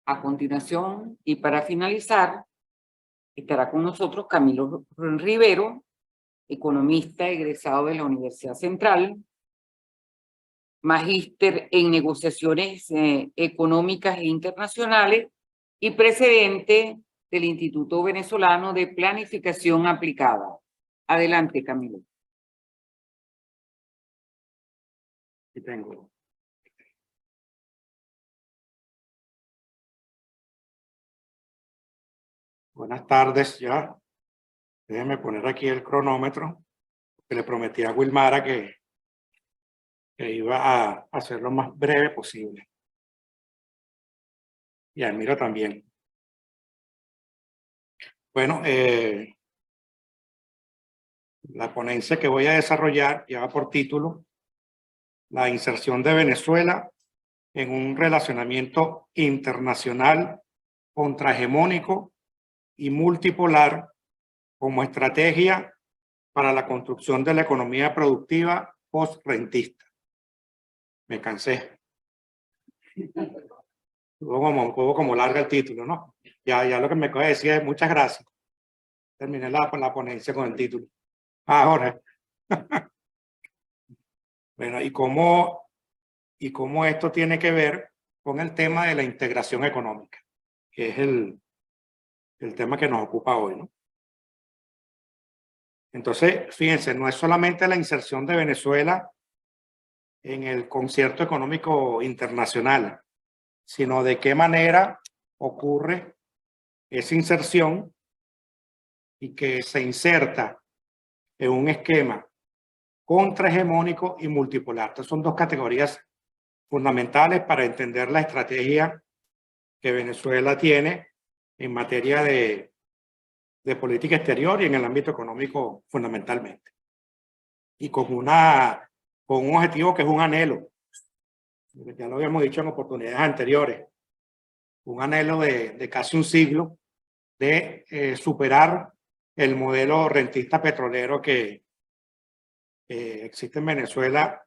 A continuación, y para finalizar, estará con nosotros Camilo Rivero, economista egresado de la Universidad Central, magíster en negociaciones económicas e internacionales y presidente del Instituto Venezolano de Planificación Aplicada. Adelante, Camilo. Aquí tengo. Buenas tardes ya. Déjenme poner aquí el cronómetro, que le prometí a Wilmara que iba a hacer lo más breve posible. Y a Miro también. Bueno, la ponencia que voy a desarrollar lleva por título La inserción de Venezuela en un relacionamiento internacional contrahegemónico y multipolar como estrategia para la construcción de la economía productiva post-rentista. Me cansé. Un poco como larga el título, ¿no? Ya lo que me acaba de decir es muchas gracias. Terminé la ponencia con el título. Jorge. Bueno, ¿y cómo esto tiene que ver con el tema de la integración económica? Que es el tema que nos ocupa hoy, ¿no? Entonces, fíjense, no es solamente la inserción de Venezuela en el concierto económico internacional, sino de qué manera ocurre esa inserción y que se inserta en un esquema contrahegemónico y multipolar. Estas son dos categorías fundamentales para entender la estrategia que Venezuela tiene en materia de política exterior y en el ámbito económico fundamentalmente. Y con un objetivo que es un anhelo. Ya lo habíamos dicho en oportunidades anteriores. Un anhelo de casi un siglo de superar el modelo rentista petrolero que existe en Venezuela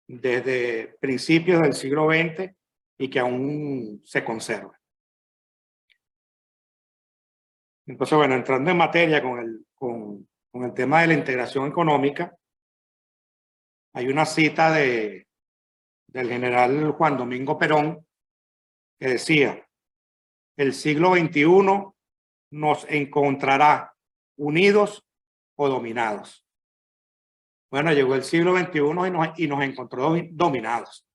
desde principios del siglo XX y que aún se conserva. Entonces, bueno, entrando en materia con el tema de la integración económica, hay una cita del general Juan Domingo Perón que decía: el siglo XXI nos encontrará unidos o dominados. Bueno, llegó el siglo XXI y nos encontró dominados.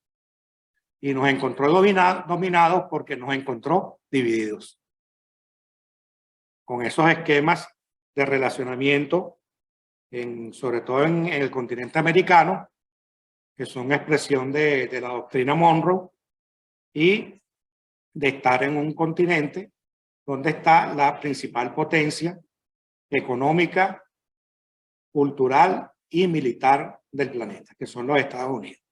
Y nos encontró dominados porque nos encontró divididos. Con esos esquemas de relacionamiento, sobre todo en el continente americano, que son expresión de la doctrina Monroe y de estar en un continente donde está la principal potencia económica, cultural y militar del planeta, que son los Estados Unidos.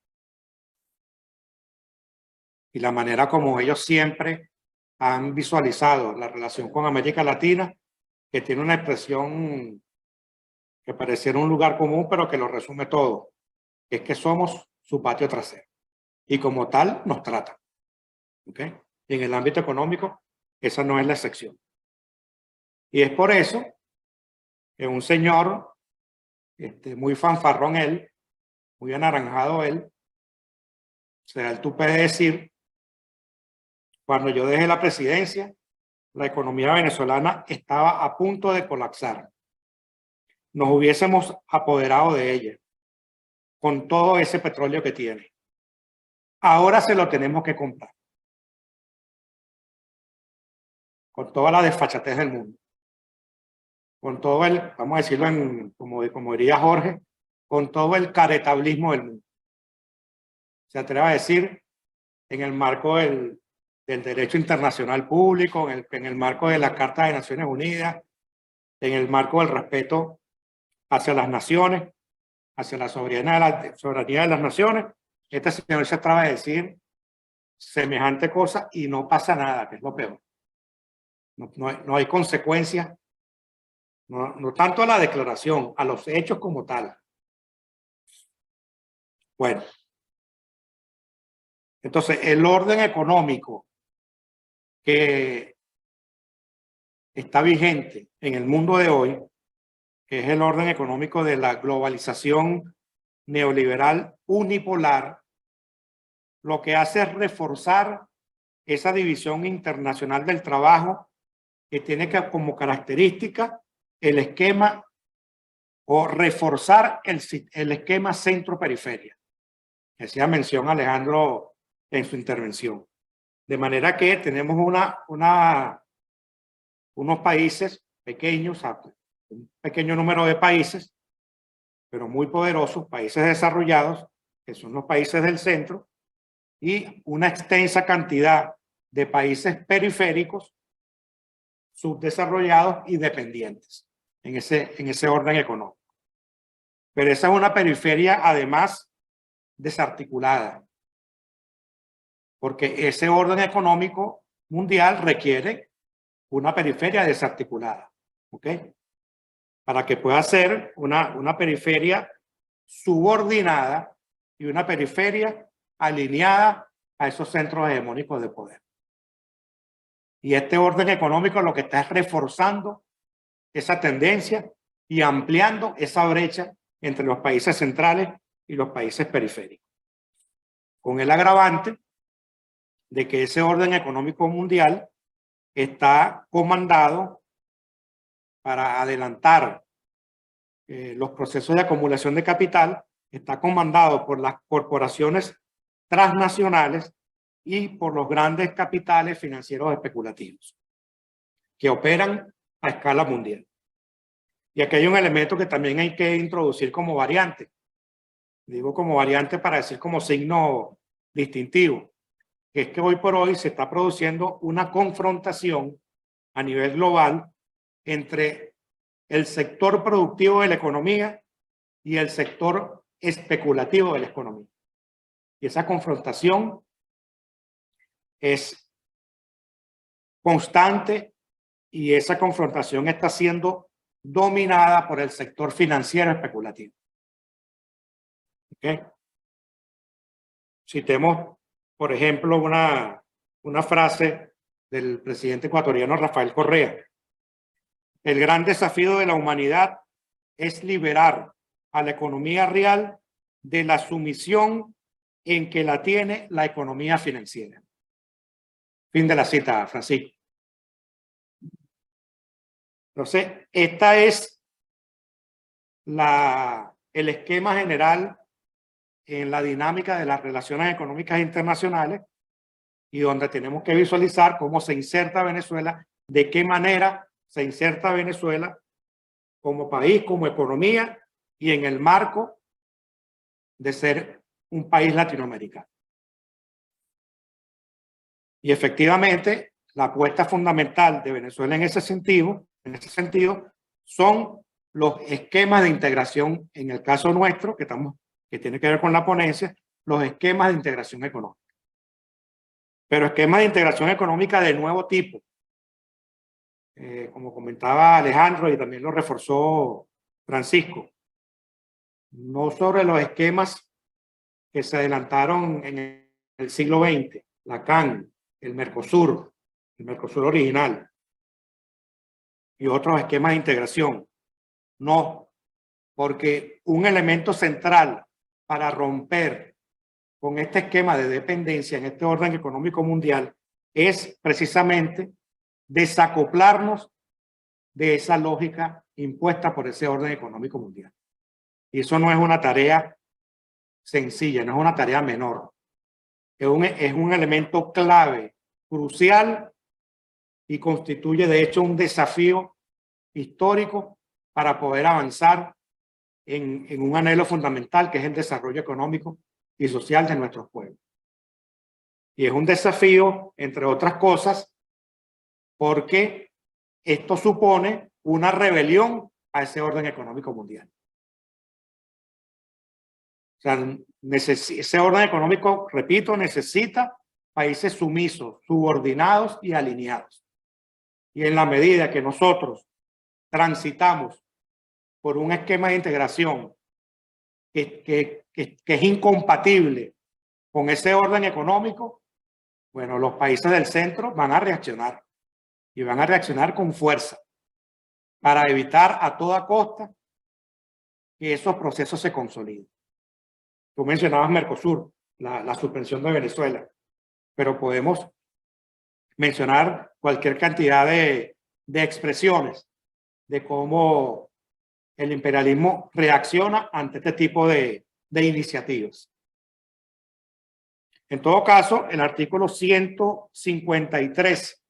Y la manera como ellos siempre han visualizado la relación con América Latina, que tiene una expresión que pareciera un lugar común, pero que lo resume todo, que es que somos su patio trasero. Y como tal nos tratan. ¿Okay? Y en el ámbito económico, esa no es la excepción. Y es por eso que un señor, muy fanfarrón él, muy anaranjado él, se da el tupé de decir: cuando yo dejé la presidencia, la economía venezolana estaba a punto de colapsar. Nos hubiésemos apoderado de ella, con todo ese petróleo que tiene. Ahora se lo tenemos que comprar. Con toda la desfachatez del mundo. Con todo vamos a decirlo como diría Jorge, con todo el caretablismo del mundo. Se atreve a decir, en el marco del derecho internacional público, en el marco de la Carta de Naciones Unidas, en el marco del respeto hacia las naciones, hacia la soberanía de las naciones. Este señor se atreve a decir semejante cosa y no pasa nada, que es lo peor. No hay consecuencias, no tanto a la declaración, a los hechos como tal. Bueno, entonces el orden económico que está vigente en el mundo de hoy, que es el orden económico de la globalización neoliberal unipolar, lo que hace es reforzar esa división internacional del trabajo que tiene como característica el esquema o reforzar el esquema centro-periferia, que hacía mención Alejandro en su intervención. De manera que tenemos unos países pequeños, un pequeño número de países, pero muy poderosos, países desarrollados, que son los países del centro, y una extensa cantidad de países periféricos, subdesarrollados y dependientes en ese orden económico. Pero esa es una periferia además desarticulada, porque ese orden económico mundial requiere una periferia desarticulada, ¿ok? Para que pueda ser una periferia subordinada y una periferia alineada a esos centros hegemónicos de poder. Y este orden económico lo que está es reforzando esa tendencia y ampliando esa brecha entre los países centrales y los países periféricos, con el agravante de que ese orden económico mundial está comandado para adelantar los procesos de acumulación de capital, está comandado por las corporaciones transnacionales y por los grandes capitales financieros especulativos que operan a escala mundial. Y aquí hay un elemento que también hay que introducir como variante. Digo como variante para decir como signo distintivo, que es que hoy por hoy se está produciendo una confrontación a nivel global entre el sector productivo de la economía y el sector especulativo de la economía. Y esa confrontación es constante y esa confrontación está siendo dominada por el sector financiero especulativo. ¿Okay? Citemos, por ejemplo, una frase del presidente ecuatoriano Rafael Correa. El gran desafío de la humanidad es liberar a la economía real de la sumisión en que la tiene la economía financiera. Fin de la cita, Francisco. Entonces, esta es el esquema general en la dinámica de las relaciones económicas internacionales y donde tenemos que visualizar cómo se inserta Venezuela, de qué manera se inserta Venezuela como país, como economía y en el marco de ser un país latinoamericano. Y efectivamente, la apuesta fundamental de Venezuela en ese sentido son los esquemas de integración, en el caso nuestro, que tiene que ver con la ponencia, los esquemas de integración económica. Pero esquemas de integración económica de nuevo tipo. Como comentaba Alejandro y también lo reforzó Francisco, no sobre los esquemas que se adelantaron en el siglo XX, la CAN, el Mercosur original y otros esquemas de integración. No, porque un elemento central para romper con este esquema de dependencia en este orden económico mundial es precisamente desacoplarnos de esa lógica impuesta por ese orden económico mundial. Y eso no es una tarea sencilla, no es una tarea menor. Es un elemento clave, crucial y constituye de hecho un desafío histórico para poder avanzar en un anhelo fundamental que es el desarrollo económico y social de nuestros pueblos. Y es un desafío, entre otras cosas, porque esto supone una rebelión a ese orden económico mundial. O sea, ese orden económico, repito, necesita países sumisos, subordinados y alineados. Y en la medida que nosotros transitamos por un esquema de integración que es incompatible con ese orden económico, Bueno, los países del centro van a reaccionar y van a reaccionar con fuerza para evitar a toda costa que esos procesos se consoliden. Tú mencionabas Mercosur, la suspensión de Venezuela, pero podemos mencionar cualquier cantidad de expresiones de cómo el imperialismo reacciona ante este tipo de iniciativas. En todo caso, el artículo 153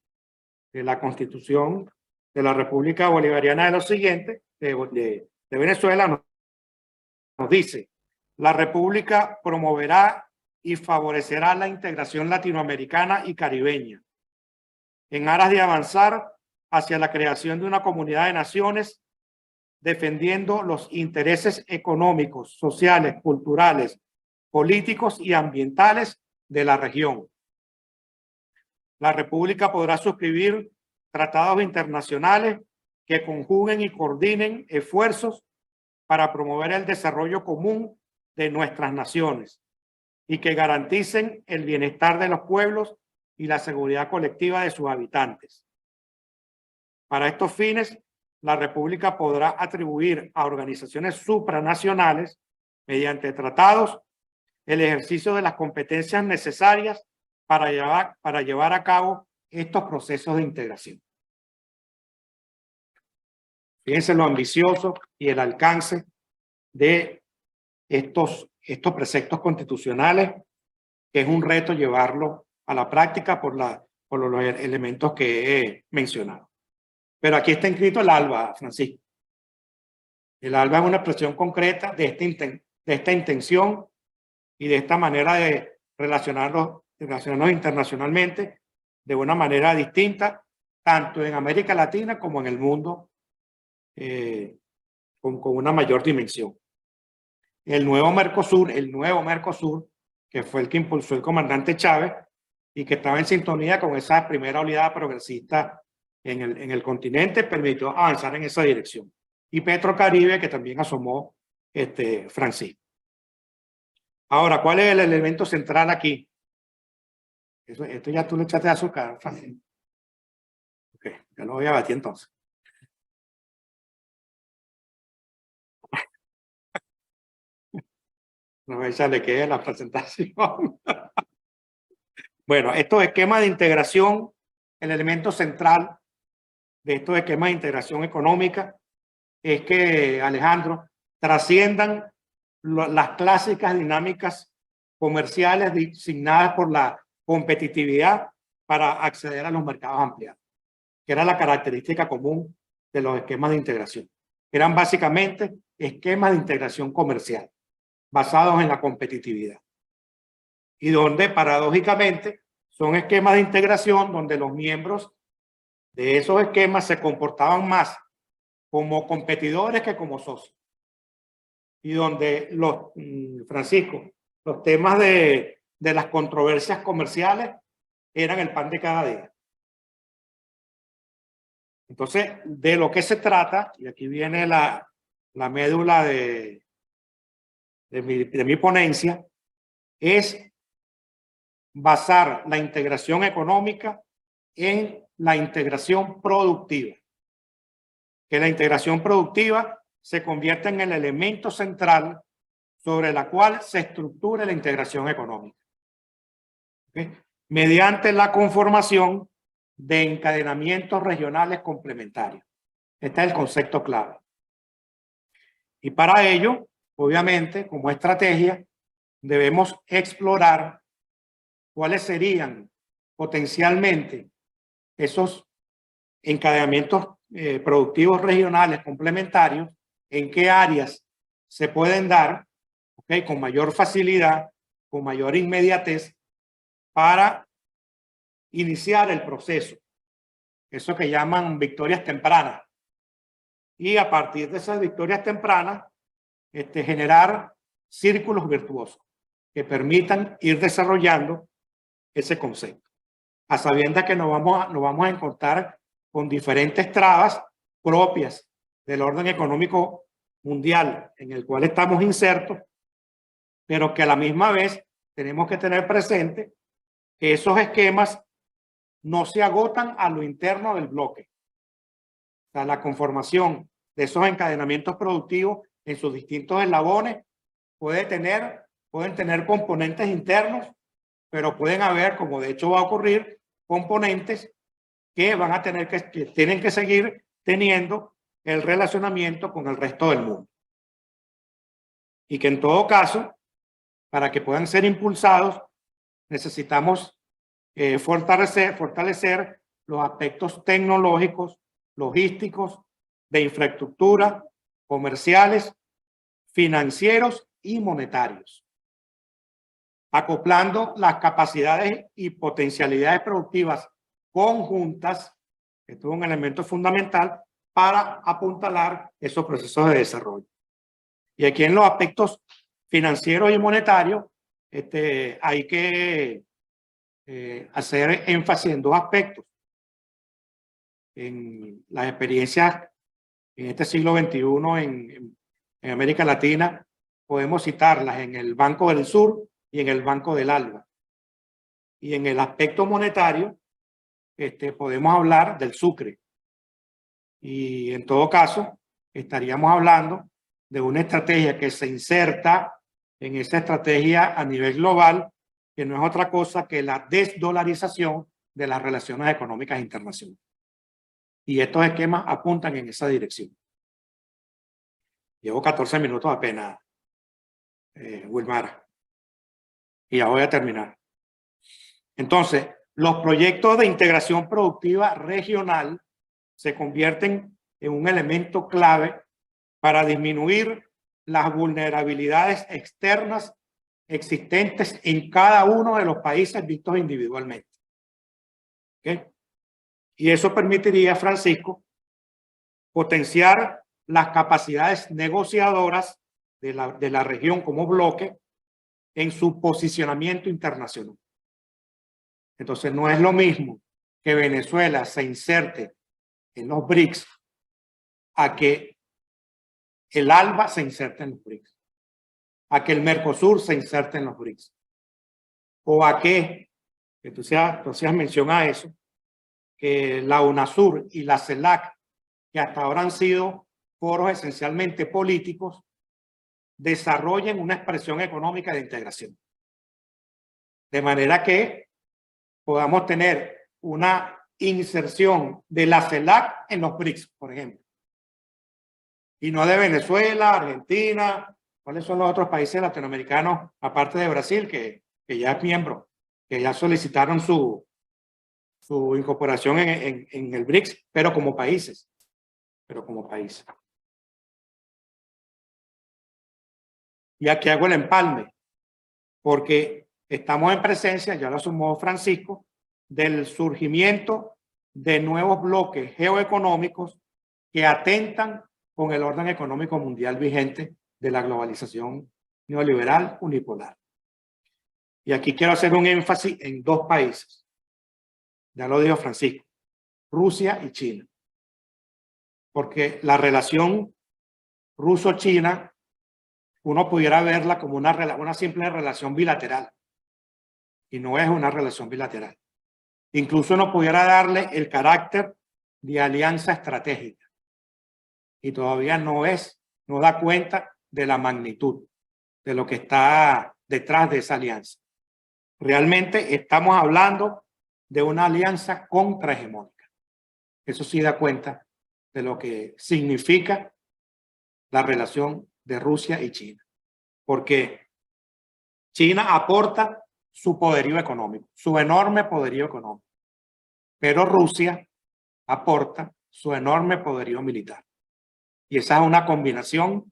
de la Constitución de la República Bolivariana de lo siguiente, de Venezuela, nos dice: la República promoverá y favorecerá la integración latinoamericana y caribeña en aras de avanzar hacia la creación de una comunidad de naciones, defendiendo los intereses económicos, sociales, culturales, políticos y ambientales de la región. La República podrá suscribir tratados internacionales que conjuguen y coordinen esfuerzos para promover el desarrollo común de nuestras naciones y que garanticen el bienestar de los pueblos y la seguridad colectiva de sus habitantes. Para estos fines, la República podrá atribuir a organizaciones supranacionales, mediante tratados, el ejercicio de las competencias necesarias para llevar a cabo estos procesos de integración. Fíjense lo ambicioso y el alcance de estos preceptos constitucionales, que es un reto llevarlo a la práctica por los elementos que he mencionado. Pero aquí está inscrito el ALBA, Francisco. El ALBA es una expresión concreta de esta intención y de esta manera de relacionarnos internacionalmente de una manera distinta, tanto en América Latina como en el mundo, con una mayor dimensión. El nuevo Mercosur, que fue el que impulsó el comandante Chávez y que estaba en sintonía con esa primera oleada progresista en el continente, permitió avanzar en esa dirección. Y Petrocaribe, que también asomó Francisco. Ahora, ¿cuál es el elemento central aquí? Esto ya tú le echaste azúcar, fácil. Ok, ya lo voy a batir entonces. No, esa le quede la presentación. Bueno, estos esquemas de integración, el elemento central de estos esquemas de integración económica es que, Alejandro, trasciendan las clásicas dinámicas comerciales designadas por la competitividad para acceder a los mercados ampliados, que era la característica común de los esquemas de integración. Eran básicamente esquemas de integración comercial basados en la competitividad y donde paradójicamente son esquemas de integración donde los miembros de esos esquemas se comportaban más como competidores que como socios, y donde Francisco, los temas de las controversias comerciales eran el pan de cada día. Entonces, de lo que se trata, y aquí viene la médula de mi ponencia, es basar la integración económica en la integración productiva. Que la integración productiva se convierta en el elemento central sobre la cual se estructura la integración económica. ¿Okay? Mediante la conformación de encadenamientos regionales complementarios. Este es el concepto clave. Y para ello, obviamente, como estrategia, debemos explorar cuáles serían potencialmente esos encadenamientos productivos regionales complementarios, en qué áreas se pueden dar, ¿okay?, con mayor facilidad, con mayor inmediatez, para iniciar el proceso. Eso que llaman victorias tempranas. Y a partir de esas victorias tempranas, generar círculos virtuosos que permitan ir desarrollando ese concepto. A sabiendas que nos vamos a encontrar con diferentes trabas propias del orden económico mundial en el cual estamos insertos, pero que a la misma vez tenemos que tener presente que esos esquemas no se agotan a lo interno del bloque. O sea, la conformación de esos encadenamientos productivos en sus distintos eslabones pueden tener componentes internos, pero pueden haber, como de hecho va a ocurrir, componentes que van a tener que tienen que seguir teniendo el relacionamiento con el resto del mundo. Y que en todo caso, para que puedan ser impulsados, necesitamos fortalecer los aspectos tecnológicos, logísticos, de infraestructura, comerciales, financieros y monetarios, acoplando las capacidades y potencialidades productivas conjuntas, que es un elemento fundamental para apuntalar esos procesos de desarrollo. Y aquí en los aspectos financieros y monetarios, hay que hacer énfasis en dos aspectos. En las experiencias en este siglo XXI en América Latina, podemos citarlas en el Banco del Sur y en el Banco del Alba. Y en el aspecto monetario, podemos hablar del Sucre. Y en todo caso, estaríamos hablando de una estrategia que se inserta en esa estrategia a nivel global, que no es otra cosa que la desdolarización de las relaciones económicas internacionales. Y estos esquemas apuntan en esa dirección. Llevo 14 minutos apenas, Wilmara. Y ya voy a terminar. Entonces, los proyectos de integración productiva regional se convierten en un elemento clave para disminuir las vulnerabilidades externas existentes en cada uno de los países vistos individualmente. ¿Okay? Y eso permitiría, Francisco, potenciar las capacidades negociadoras de la región como bloque en su posicionamiento internacional. Entonces, no es lo mismo que Venezuela se inserte en los BRICS a que el ALBA se inserte en los BRICS, a que el Mercosur se inserte en los BRICS, o a que tú hacías mención a eso, que la UNASUR y la CELAC, que hasta ahora han sido foros esencialmente políticos, desarrollen una expresión económica de integración. De manera que podamos tener una inserción de la CELAC en los BRICS, por ejemplo. Y no de Venezuela, Argentina, ¿cuáles son los otros países latinoamericanos, aparte de Brasil, que ya es miembro, que ya solicitaron su incorporación en el BRICS, pero como países. Y aquí hago el empalme, porque estamos en presencia, ya lo sumó Francisco, del surgimiento de nuevos bloques geoeconómicos que atentan con el orden económico mundial vigente de la globalización neoliberal unipolar. Y aquí quiero hacer un énfasis en dos países. Ya lo dijo Francisco, Rusia y China. Porque la relación ruso-china, uno pudiera verla como una simple relación bilateral. Y no es una relación bilateral. Incluso uno pudiera darle el carácter de alianza estratégica. Y todavía no da cuenta de la magnitud de lo que está detrás de esa alianza. Realmente estamos hablando de una alianza contrahegemónica. Eso sí da cuenta de lo que significa la relación de Rusia y China. Porque China aporta su poderío económico, su enorme poderío económico. Pero Rusia aporta su enorme poderío militar. Y esa es una combinación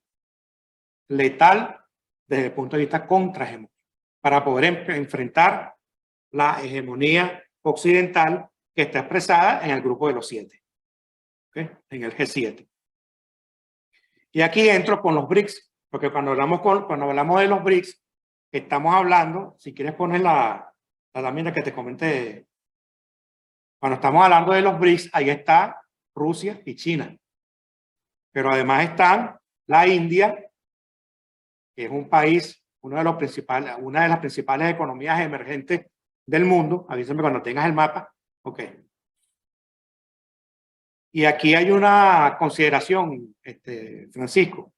letal desde el punto de vista contrahegemónico para poder enfrentar la hegemonía occidental que está expresada en el grupo de los 7, ¿okay? En el G7. Y aquí entro con los BRICS, porque cuando hablamos de los BRICS, estamos hablando, si quieres poner la lámina que te comenté, cuando estamos hablando de los BRICS, ahí está Rusia y China. Pero además están la India, que es un país, una de las principales economías emergentes del mundo. Avísame cuando tengas el mapa. Ok. Y aquí hay una consideración, Francisco,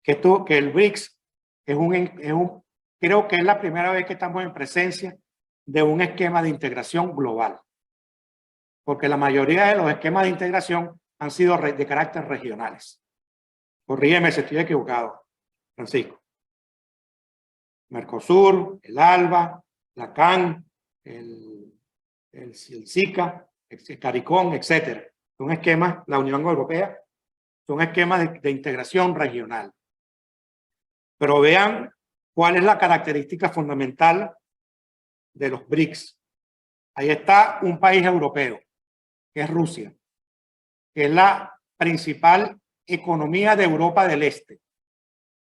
que el BRICS creo que es la primera vez que estamos en presencia de un esquema de integración global. Porque la mayoría de los esquemas de integración han sido de carácter regionales. Corrígeme si estoy equivocado, Francisco. Mercosur, el ALBA, la CAN, el SICA, el CARICOM, etcétera. Son esquemas, la Unión Europea, son esquemas de integración regional. Pero vean cuál es la característica fundamental de los BRICS. Ahí está un país europeo, que es Rusia, que es la principal economía de Europa del Este.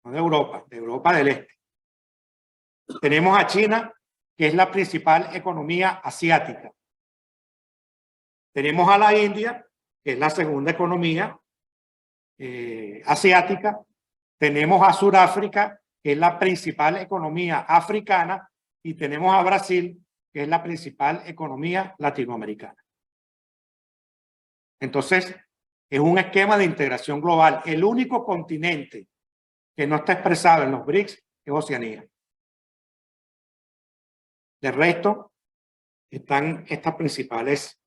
No de Europa, de Europa del Este. Tenemos a China, que es la principal economía asiática. Tenemos a la India, que es la segunda economía asiática. Tenemos a Sudáfrica, que es la principal economía africana, y tenemos a Brasil, que es la principal economía latinoamericana. Entonces, es un esquema de integración global. El único continente que no está expresado en los BRICS es Oceanía. De resto, están estas principales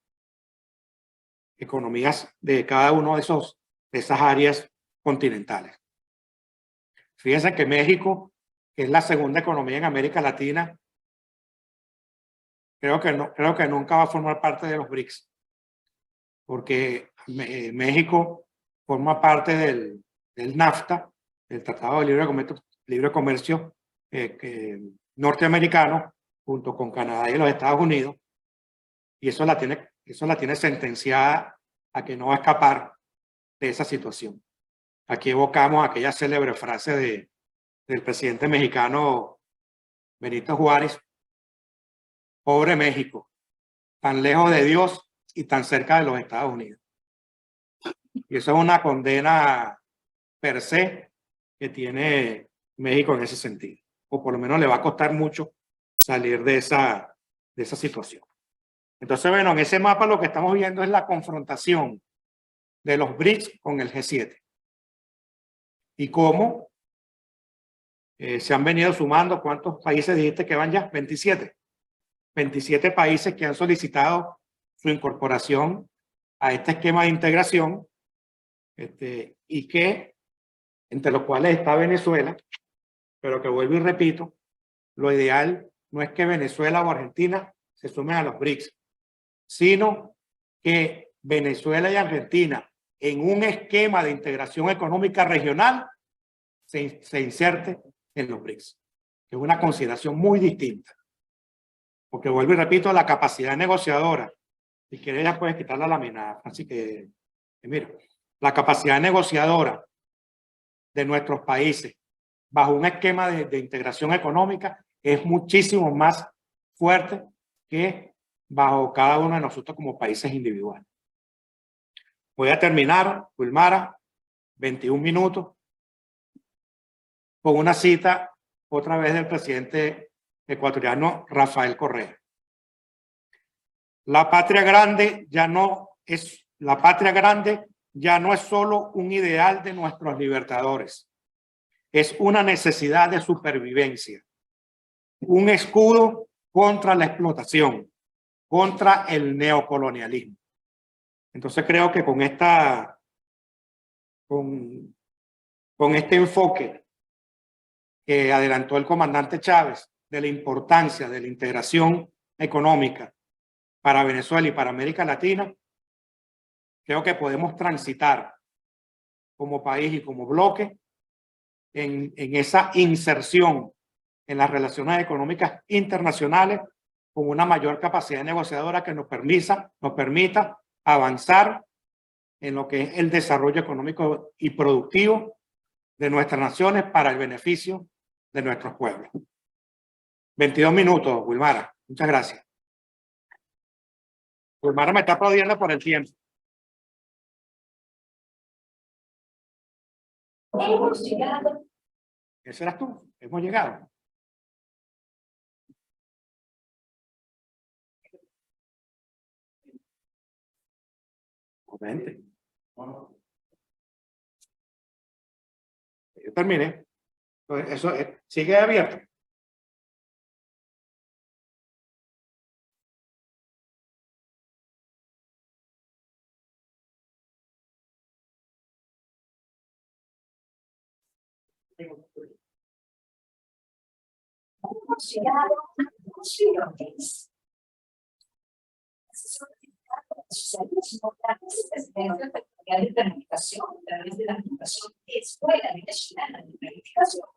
economías de cada uno de esas áreas continentales. Fíjense que México, que es la segunda economía en América Latina, creo que nunca va a formar parte de los BRICS, porque México forma parte del NAFTA, el Tratado de Libre Comercio norteamericano, junto con Canadá y los Estados Unidos, y eso la tiene sentenciada a que no va a escapar de esa situación. Aquí evocamos aquella célebre frase del presidente mexicano Benito Juárez: pobre México, tan lejos de Dios y tan cerca de los Estados Unidos. Y eso es una condena per se que tiene México en ese sentido, o por lo menos le va a costar mucho salir de esa situación. Entonces, bueno, en ese mapa lo que estamos viendo es la confrontación de los BRICS con el G7 y cómo se han venido sumando. ¿Cuántos países dijiste que van ya? 27. 27 países que han solicitado su incorporación a este esquema de integración, y que entre los cuales está Venezuela, pero que vuelvo y repito, lo ideal no es que Venezuela o Argentina se sumen a los BRICS, sino que Venezuela y Argentina, en un esquema de integración económica regional, se inserte en los BRICS, que es una consideración muy distinta. Porque vuelvo y repito, la capacidad negociadora, si quieres ya puedes quitar la lámina, así que mira, la capacidad negociadora de nuestros países bajo un esquema de integración económica es muchísimo más fuerte que bajo cada uno de nosotros como países individuales. Voy a terminar, Wilmara, 21 minutos, con una cita otra vez del presidente ecuatoriano Rafael Correa. La patria grande ya no es solo un ideal de nuestros libertadores, es una necesidad de supervivencia, un escudo contra la explotación, contra el neocolonialismo. Entonces creo que con este enfoque que adelantó el comandante Chávez de la importancia de la integración económica para Venezuela y para América Latina, creo que podemos transitar como país y como bloque en esa inserción en las relaciones económicas internacionales con una mayor capacidad negociadora que nos permita avanzar en lo que es el desarrollo económico y productivo de nuestras naciones para el beneficio de nuestros pueblos. 22 minutos, Wilmara. Muchas gracias. Wilmara me está aplaudiendo por el tiempo. Hemos llegado. ¿Ese eras tú? Hemos llegado. Obviamente. Yo terminé. Pues eso sigue abierto. Hemos llegado a emociones. Socialismo, la presidencia territorial de planificación, a través de la Fundación Escuela Nacional de Planificación,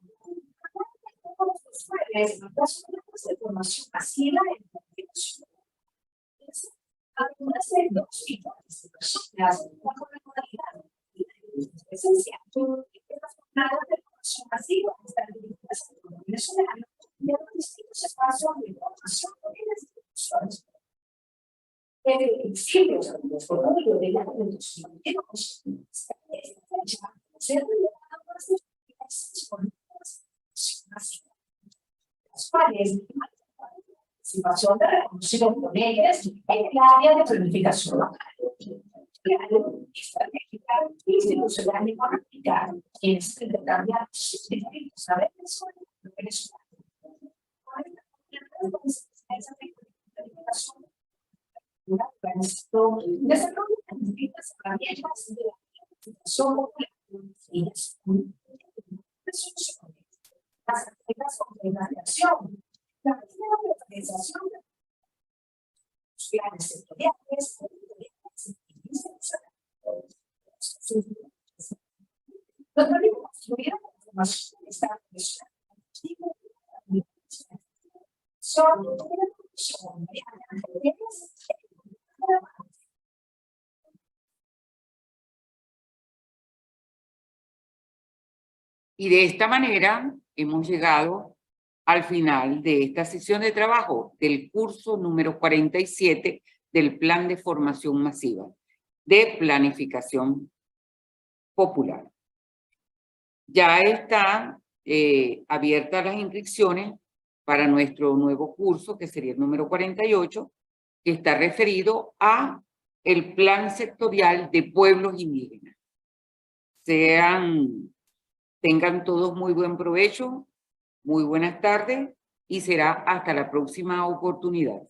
de formación masiva en planificación. Algunas de dos tipos de personas con regularidad y presencia de formación masiva están dirigidas al gobierno venezolano y a los distintos espacios de información en las instituciones. El principio de los colores de la constitución de los las cuales la participación de reconocidos con ellas en el área de planificación local, estratégica, institucional y económica, quienes intercambian sus distintos saberes sobre lo venezolano. Desarrollo distintas herramientas de la planificación popular y las actividades concretas de acción, la organización de los planes sectoriales, los proyectos construyeron la formación de Estado son Y de esta manera hemos llegado al final de esta sesión de trabajo del curso número 47 del Plan de Formación Masiva de Planificación Popular. Ya está abiertas las inscripciones para nuestro nuevo curso, que sería el número 48, que está referido a el Plan Sectorial de Pueblos Indígenas. Tengan todos muy buen provecho, muy buenas tardes y será hasta la próxima oportunidad.